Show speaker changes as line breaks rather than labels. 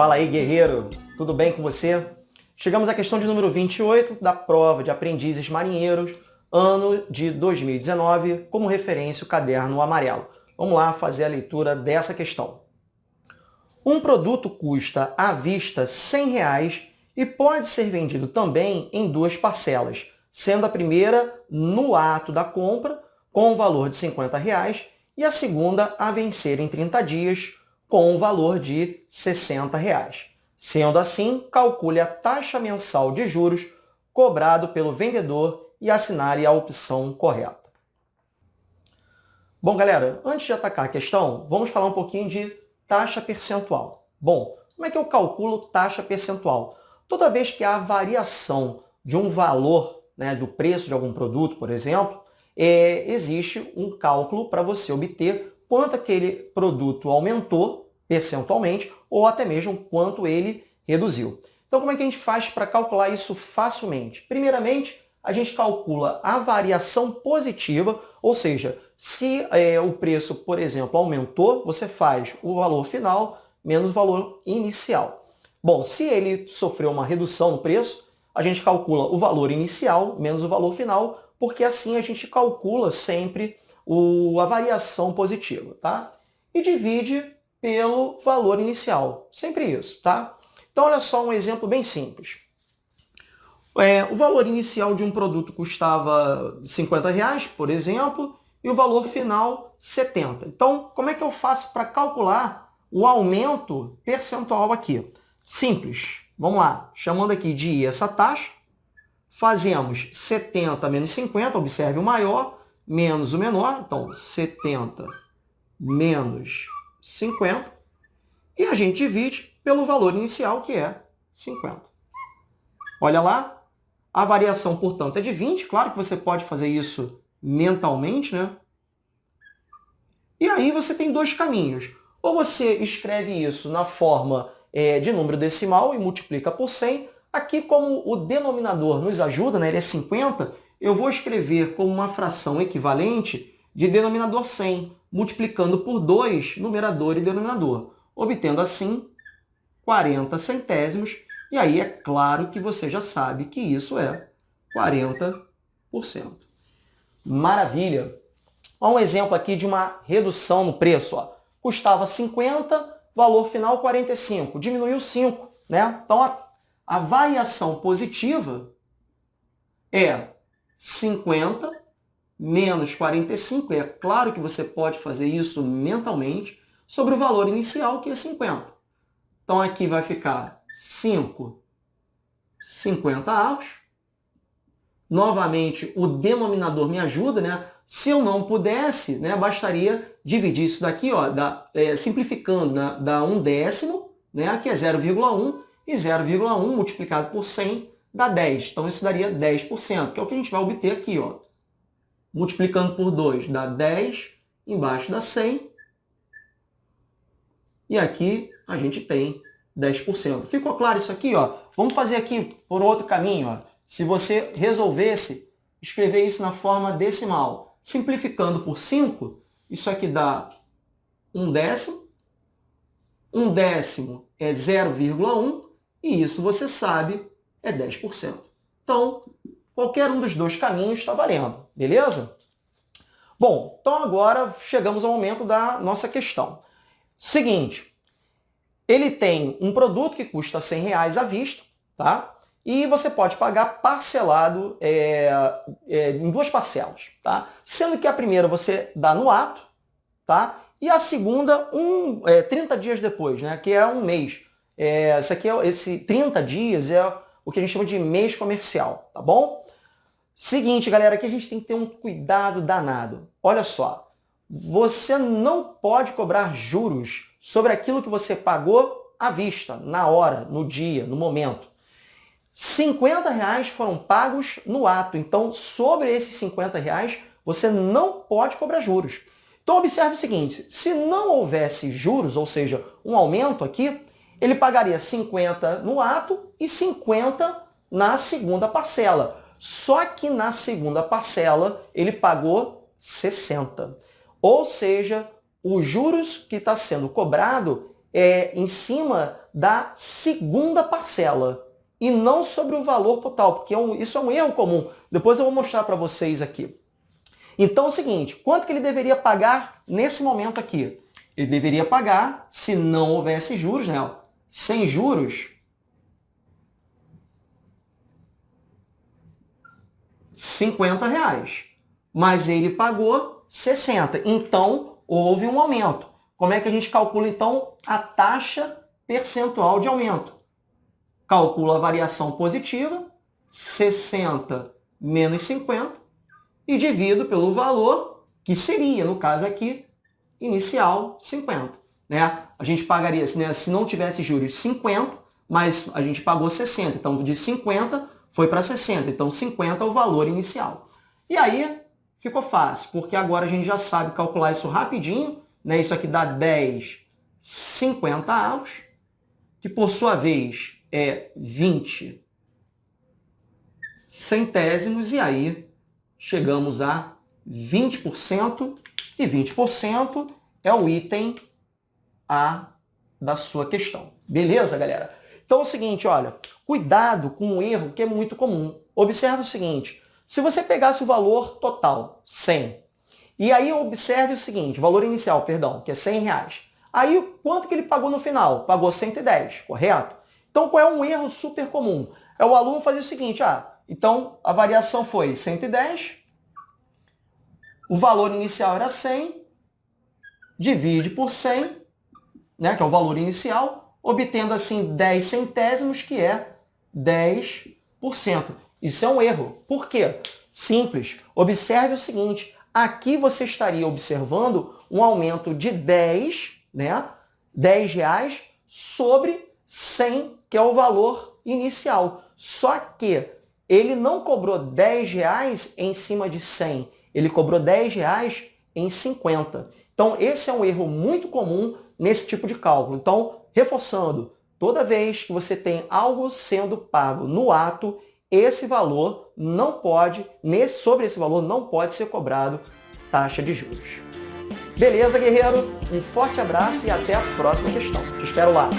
Fala aí, guerreiro! Tudo bem com você? Chegamos à questão de número 28 da prova de aprendizes marinheiros, ano de 2019, como referência o caderno amarelo. Vamos lá fazer a leitura dessa questão. Um produto custa à vista R$ 100 e pode ser vendido também em duas parcelas, sendo a primeira no ato da compra, com o valor de R$ 50, e a segunda a vencer em 30 dias, com o valor de R$ 60. Sendo assim, calcule a taxa mensal de juros cobrado pelo vendedor e assinale a opção correta. Bom, galera, antes de atacar a questão, vamos falar um pouquinho de taxa percentual. Bom, como é que eu calculo taxa percentual? Toda vez que há variação de um valor, do preço de algum produto, por exemplo, existe um cálculo para você obter quanto aquele produto aumentou percentualmente ou até mesmo quanto ele reduziu. Então, como é que a gente faz para calcular isso facilmente? Primeiramente, a gente calcula a variação positiva, ou seja, se o preço, por exemplo, aumentou, você faz o valor final menos o valor inicial. Bom, se ele sofreu uma redução no preço, a gente calcula o valor inicial menos o valor final, porque assim a gente calcula sempre a variação positiva, tá? E divide pelo valor inicial. Sempre isso, tá? Então, olha só um exemplo bem simples. O valor inicial de um produto custava R$ 50, por exemplo, e o valor final 70. Então, como é que eu faço para calcular o aumento percentual aqui? Simples. Vamos lá. Chamando aqui de I essa taxa, fazemos 70 menos 50, observe o maior, menos o menor. Então, 70 menos 50. E a gente divide pelo valor inicial, que é 50. Olha lá. A variação, portanto, é de 20. Claro que você pode fazer isso mentalmente, né? E aí você tem dois caminhos. Ou você escreve isso na forma de número decimal e multiplica por 100. Aqui, como o denominador nos ajuda, ele é 50, eu vou escrever como uma fração equivalente de denominador 100, multiplicando por 2, numerador e denominador, obtendo assim 40 centésimos. E aí é claro que você já sabe que isso é 40%. Maravilha! Olha um exemplo aqui de uma redução no preço. Custava 50, valor final 45, diminuiu 5. Então, a variação positiva é 50 menos 45. É claro que você pode fazer isso mentalmente sobre o valor inicial, que é 50. Então, aqui vai ficar 5 50avos. Novamente, o denominador me ajuda, Se eu não pudesse, bastaria dividir isso daqui, simplificando, dá 1/10, que é 0,1, e 0,1 multiplicado por 100 dá 10. Então, isso daria 10%, que é o que a gente vai obter aqui. Multiplicando por 2 dá 10, embaixo dá 100, e aqui a gente tem 10%. Ficou claro isso aqui? Vamos fazer aqui por outro caminho. Se você resolvesse escrever isso na forma decimal, simplificando por 5, isso aqui dá 1/10. 1/10 é 0,1, e isso você sabe é 10%. Então, qualquer um dos dois caminhos está valendo, beleza? Bom, então agora chegamos ao momento da nossa questão. Seguinte, ele tem um produto que custa R$ 100 à vista, tá? E você pode pagar parcelado em duas parcelas, tá? Sendo que a primeira você dá no ato, tá? E a segunda 30 dias depois, que é um mês. Esse 30 dias é o que a gente chama de mês comercial, tá bom? Seguinte, galera, aqui a gente tem que ter um cuidado danado. Olha só, você não pode cobrar juros sobre aquilo que você pagou à vista, na hora, no dia, no momento. R$ 50 foram pagos no ato, então sobre esses R$ 50 você não pode cobrar juros. Então observe o seguinte, se não houvesse juros, ou seja, um aumento aqui, ele pagaria 50 no ato e 50 na segunda parcela. Só que na segunda parcela ele pagou 60. Ou seja, os juros que está sendo cobrado em cima da segunda parcela e não sobre o valor total, porque isso é um erro comum. Depois eu vou mostrar para vocês aqui. Então é o seguinte, quanto que ele deveria pagar nesse momento aqui? Ele deveria pagar, se não houvesse juros, né? Sem juros, R$50. Mas ele pagou 60. Então, houve um aumento. Como é que a gente calcula, então, a taxa percentual de aumento? Calcula a variação positiva, 60 menos 50, e divido pelo valor, que seria, no caso aqui, inicial, 50. Né? A gente pagaria, né, se não tivesse juros, 50, mas a gente pagou 60. Então, de 50 foi para 60. Então, 50 é o valor inicial. E aí, ficou fácil, porque agora a gente já sabe calcular isso rapidinho. Né? Isso aqui dá 10 50avos, que por sua vez é 20 centésimos, e aí chegamos a 20%, e 20% é o item A da sua questão. Beleza, galera? Então é o seguinte, olha, cuidado com um erro que é muito comum. Observe o seguinte, se você pegasse o valor total, 100, e aí observe o seguinte, o valor inicial, perdão, que é R$100. Aí quanto que ele pagou no final? Pagou 110, correto? Então qual é um erro super comum? É o aluno fazer o seguinte, então a variação foi 110, o valor inicial era 100, divide por 100, né, que é o valor inicial, obtendo assim 10 centésimos, que é 10%. Isso é um erro. Por quê? Simples. Observe o seguinte, aqui você estaria observando um aumento de 10, né, R$10 sobre 100, que é o valor inicial. Só que ele não cobrou R$10 em cima de 100, ele cobrou R$10 em 50. Então, esse é um erro muito comum nesse tipo de cálculo. Então, reforçando, toda vez que você tem algo sendo pago no ato, esse valor não pode, sobre esse valor não pode ser cobrado taxa de juros. Beleza, guerreiro? Um forte abraço e até a próxima questão. Te espero lá.